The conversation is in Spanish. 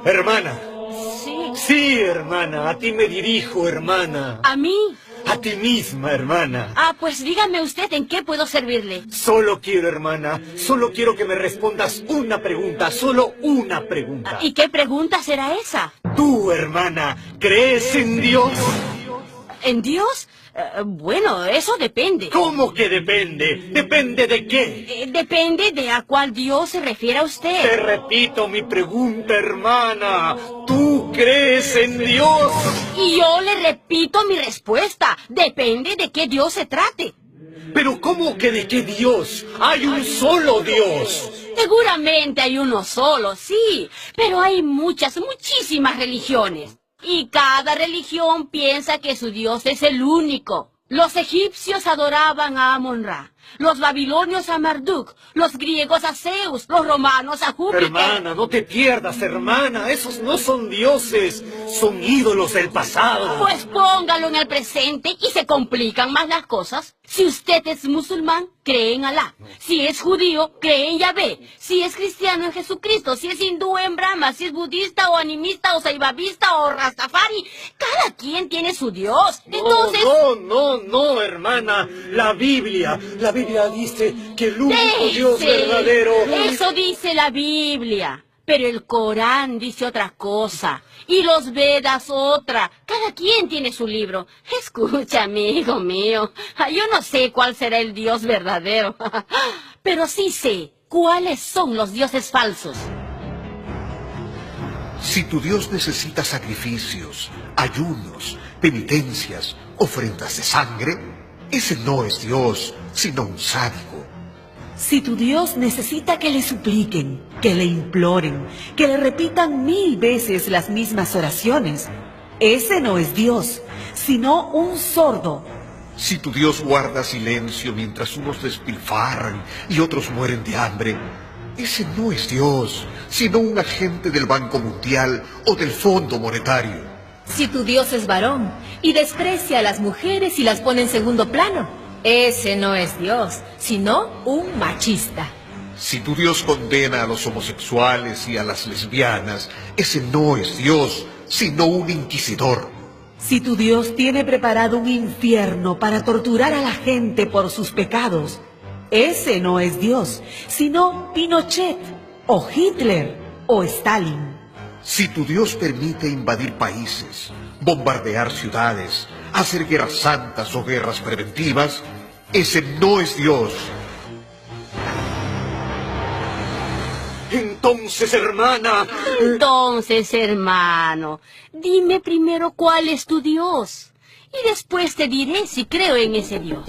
Hermana. Sí. Sí, hermana, a ti me dirijo, hermana. ¿A mí? A ti misma, hermana. Ah, pues dígame usted en qué puedo servirle. Solo quiero, hermana, solo quiero que me respondas una pregunta, solo una pregunta. ¿Y qué pregunta será esa? Tú, hermana, ¿crees en Dios? ¿En Dios? Bueno, eso depende. ¿Cómo que depende? ¿Depende de qué? Depende de a cuál Dios se refiere a Te usted. repito mi pregunta, hermana. ¿Tú crees en Dios? Y yo le repito mi respuesta. Depende de qué Dios se trate. ¿Pero cómo que de qué Dios? Hay un solo Dios. Seguramente hay uno solo, sí. Pero hay muchísimas religiones. Y cada religión piensa que su Dios es el único. Los egipcios adoraban a Amon-Ra, los babilonios a Marduk, los griegos a Zeus, los romanos a Júpiter. Hermana, no te pierdas, hermana. Esos no son dioses, son ídolos del pasado. Pues póngalo en el presente y se complican más las cosas. Si usted es musulmán, cree en Alá. Si es judío, cree en Yahvé. Si es cristiano, en Jesucristo. Si es hindú, en Brahma. Si es budista o animista o saibabista o rastafari. Cada quien tiene su Dios. Entonces... No, hermana. La Biblia dice que el único Dios verdadero... Eso dice la Biblia. Pero el Corán dice otra cosa. Y los Vedas otra. Cada quien tiene su libro. Escucha, amigo mío. Yo no sé cuál será el Dios verdadero. Pero sí sé cuáles son los dioses falsos. Si tu Dios necesita sacrificios, ayunos, penitencias, ofrendas de sangre, ese no es Dios, sino un sádico. Si tu Dios necesita que le supliquen, que le imploren, que le repitan 1000 veces las mismas oraciones, ese no es Dios, sino un sordo. Si tu Dios guarda silencio mientras unos despilfarran y otros mueren de hambre, ese no es Dios, sino un agente del Banco Mundial o del Fondo Monetario. Si tu Dios es varón y desprecia a las mujeres y las pone en segundo plano, ese no es Dios, sino un machista. Si tu Dios condena a los homosexuales y a las lesbianas, ese no es Dios, sino un inquisidor. Si tu Dios tiene preparado un infierno para torturar a la gente por sus pecados, ese no es Dios, sino Pinochet, o Hitler, o Stalin. Si tu Dios permite invadir países, bombardear ciudades, hacer guerras santas o guerras preventivas, ese no es Dios. Entonces, hermana... Entonces, hermano, dime primero cuál es tu Dios. Y después te diré si creo en ese Dios.